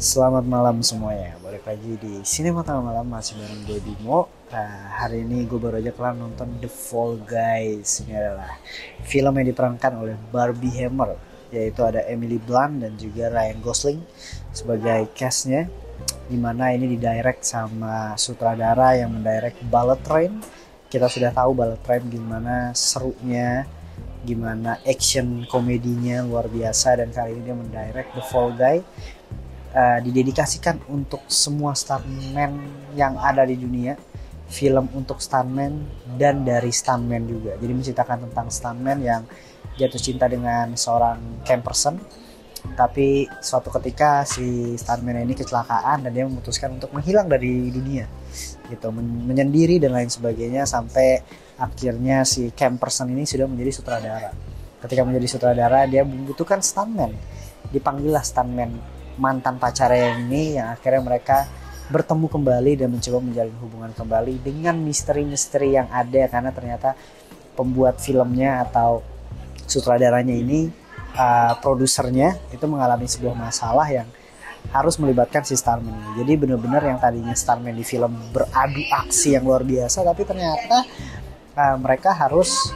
Selamat malam semuanya, balik lagi di Sinema Tengah Malam masih bareng gue Bimo. Hari ini gue baru aja kelar nonton The Fall Guys. Ini adalah film yang diperankan oleh Barbie Hammer, yaitu ada Emily Blunt dan juga Ryan Gosling sebagai castnya. Dimana ini didirect sama sutradara yang mendirect Bullet Train. Kita sudah tahu Bullet Train gimana serunya, gimana action komedinya luar biasa, dan kali ini dia mendirect The Fall Guy. Didedikasikan untuk semua stuntman yang ada di dunia, film untuk stuntman dan dari stuntman juga. Jadi menceritakan tentang stuntman yang jatuh cinta dengan seorang camperson, tapi suatu ketika si stuntman ini kecelakaan dan dia memutuskan untuk menghilang dari dunia gitu, menyendiri dan lain sebagainya, sampai akhirnya si camperson ini sudah menjadi sutradara. Ketika menjadi sutradara, dia membutuhkan stuntman, dipanggillah stuntman mantan pacarnya ini, yang akhirnya mereka bertemu kembali dan mencoba menjalin hubungan kembali dengan misteri-misteri yang ada, karena ternyata pembuat filmnya atau sutradaranya ini, produsernya itu mengalami sebuah masalah yang harus melibatkan si stuntman ini. Jadi benar-benar yang tadinya stuntman di film beradu aksi yang luar biasa, tapi ternyata mereka harus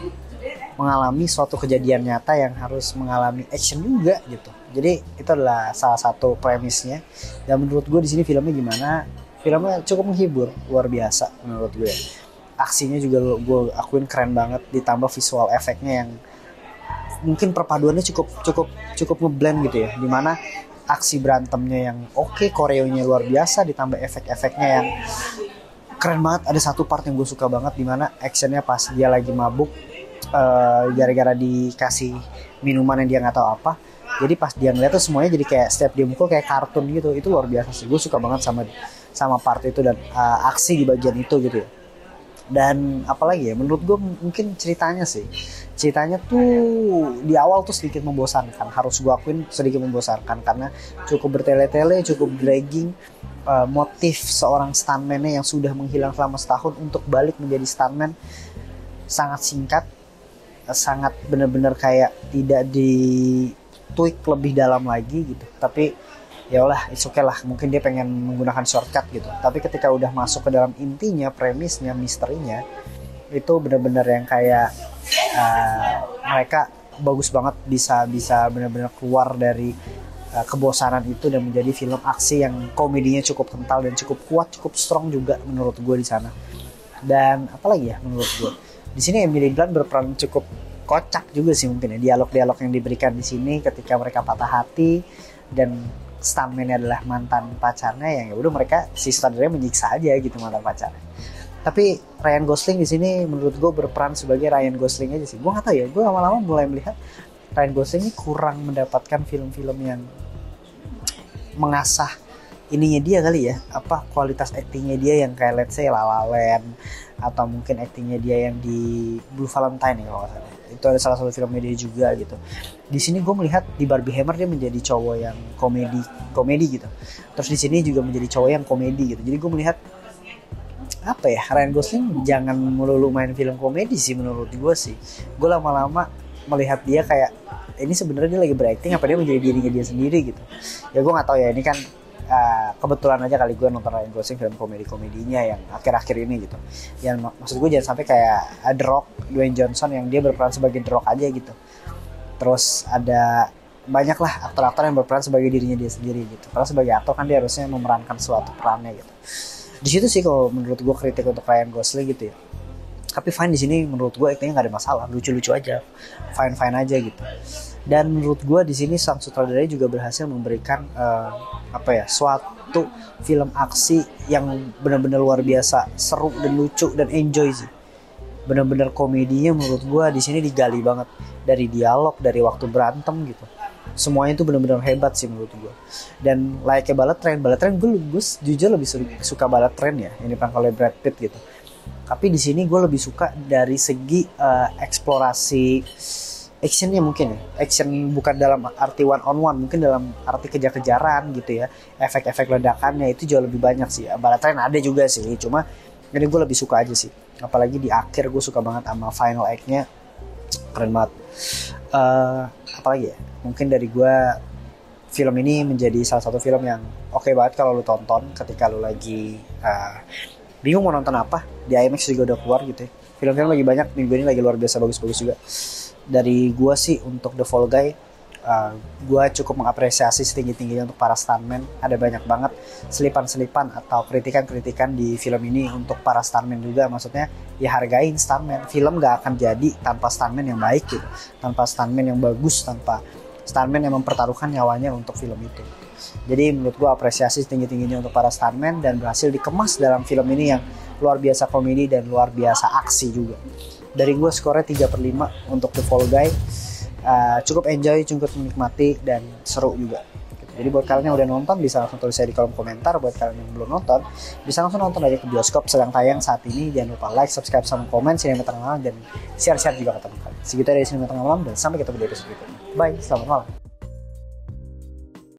mengalami suatu kejadian nyata yang harus mengalami action juga gitu. Jadi itu adalah salah satu premisnya. Dan menurut gue di sini filmnya gimana? Filmnya cukup menghibur, luar biasa menurut gue. Aksinya juga gue akuin keren banget, ditambah visual efeknya yang mungkin perpaduannya cukup ngeblend gitu ya. Dimana aksi berantemnya yang oke, koreonya luar biasa, ditambah efek-efeknya yang keren banget. Ada satu part yang gue suka banget, dimana actionnya pas dia lagi mabuk, gara-gara dikasih minuman yang dia nggak tahu apa. Jadi pas dia ngeliat tuh semuanya jadi kayak setiap dia mukul kayak kartun gitu. Itu luar biasa sih. Gue suka banget sama part itu dan aksi di bagian itu gitu ya. Dan apalagi ya, menurut gue mungkin ceritanya tuh di awal tuh sedikit membosankan. Harus gue akuin sedikit membosankan karena cukup bertele-tele, cukup dragging. Motif seorang stuntman yang sudah menghilang selama setahun untuk balik menjadi stuntman sangat singkat, sangat benar-benar kayak tidak di tweak lebih dalam lagi gitu. Tapi ya udah, it's okay lah, mungkin dia pengen menggunakan shortcut gitu. Tapi ketika udah masuk ke dalam intinya, premisnya, misterinya, itu benar-benar yang kayak mereka bagus banget bisa benar-benar keluar dari kebosanan itu dan menjadi film aksi yang komedinya cukup kental dan cukup kuat, cukup strong juga menurut gue di sana. Dan apalagi ya menurut gue, di sini Emily Blunt berperan cukup kocak juga sih mungkin ya. Dialog-dialog yang diberikan di sini ketika mereka patah hati dan stuntman-nya adalah mantan pacarnya, yang ya udah mereka si sutradaranya menyiksa aja gitu mantan pacarnya. Tapi Ryan Gosling di sini menurut gue berperan sebagai Ryan Gosling aja sih. Gue nggak tahu ya, gue lama-lama mulai melihat Ryan Gosling ini kurang mendapatkan film-film yang mengasah ininya dia kali ya, apa kualitas aktingnya dia yang kayak let's say La La Land, atau mungkin aktingnya dia yang di Blue Valentine ya kalau salah. Itu ada salah satu filmnya dia juga gitu. Di sini gue melihat di Barbie Hammer dia menjadi cowok yang komedi gitu. Terus di sini juga menjadi cowok yang komedi gitu. Jadi gue melihat apa ya, Ryan Gosling jangan melulu main film komedi sih menurut gue sih. Gue lama-lama melihat dia kayak ini sebenarnya dia lagi berakting apa dia menjadi dirinya dia sendiri gitu. Ya gue nggak tahu ya, ini kan kebetulan aja kali gue nonton Ryan Gosling film komedinya yang akhir-akhir ini gitu. Yang maksud gue jangan sampai kayak The Rock, Dwayne Johnson yang dia berperan sebagai The Rock aja gitu. Terus ada banyak lah aktor-aktor yang berperan sebagai dirinya dia sendiri gitu. Karena sebagai aktor kan dia harusnya memerankan suatu perannya gitu. Di situ sih kalau menurut gue kritik untuk Ryan Gosling gitu ya. Tapi fine di sini menurut gue aktingnya nggak ada masalah, lucu-lucu aja, fine aja gitu. Dan menurut gue di sini sang sutradara juga berhasil memberikan suatu film aksi yang benar-benar luar biasa, seru dan lucu dan enjoy sih. Benar-benar komedinya menurut gue di sini digali banget, dari dialog, dari waktu berantem gitu. Semuanya itu benar-benar hebat sih menurut gue. Dan like Bullet Train gue jujur lebih suka Bullet Train ya, ini diperankan oleh Brad Pitt gitu. Tapi di sini gue lebih suka dari segi eksplorasi actionnya mungkin ya. Action bukan dalam arti one on one, mungkin dalam arti kejar-kejaran gitu ya. Efek-efek ledakannya itu jauh lebih banyak sih. Bullet Train ada juga sih, cuma ini gue lebih suka aja sih. Apalagi di akhir gue suka banget sama final act-nya, keren banget. Apalagi ya, mungkin dari gue film ini menjadi salah satu film yang oke banget kalau lu tonton ketika lu lagi bingung mau nonton apa. Di IMAX juga udah keluar gitu ya. Film-film lagi banyak minggu ini, lagi luar biasa bagus-bagus juga. Dari gua sih untuk The Fall Guy, gua cukup mengapresiasi setinggi-tingginya untuk para stuntman. Ada banyak banget selipan-selipan atau kritikan-kritikan di film ini untuk para stuntman juga. Maksudnya ya hargain stuntman. Film gak akan jadi tanpa stuntman yang baik gitu, tanpa stuntman yang bagus, tanpa stuntman yang mempertaruhkan nyawanya untuk film itu. Jadi menurut gue apresiasi setinggi-tingginya untuk para stuntman, dan berhasil dikemas dalam film ini yang luar biasa komedi dan luar biasa aksi juga. Dari gue skornya 3/5 untuk The Fall Guy. Cukup enjoy, cukup menikmati, dan seru juga. Jadi buat kalian yang udah nonton bisa langsung tulis saya di kolom komentar. Buat kalian yang belum nonton bisa langsung nonton aja ke bioskop sedang tayang saat ini. Jangan lupa like, subscribe, sama komen Sinema Tengah Malam, dan share juga ke teman kalian. Segitu dari Sinema Tengah Malam, dan sampai ketemu di episode berikutnya. Bye, selamat malam.